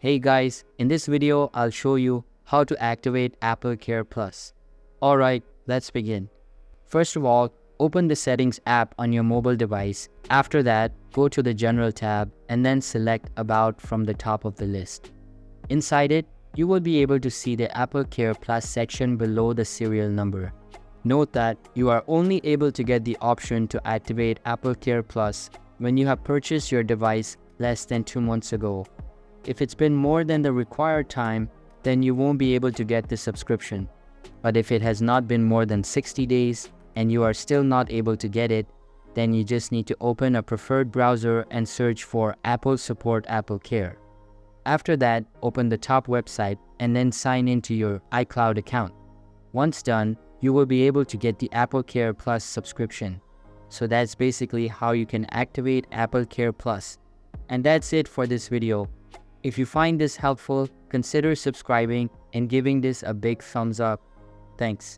Hey guys, in this video, I'll show you how to activate AppleCare Plus. Alright, let's begin. First of all, open the Settings app on your mobile device. After that, go to the General tab and then select About from the top of the list. Inside it, you will be able to see the AppleCare Plus section below the serial number. Note that you are only able to get the option to activate AppleCare Plus when you have purchased your device less than 2 months ago. If it's been more than the required time, then you won't be able to get the subscription. But if it has not been more than 60 days and you are still not able to get it, then you just need to open a preferred browser and search for Apple Support AppleCare. After that, open the top website and then sign into your iCloud account. Once done, you will be able to get the AppleCare Plus subscription. So that's basically how you can activate AppleCare Plus. And that's it for this video. If you find this helpful, consider subscribing and giving this a big thumbs up. Thanks.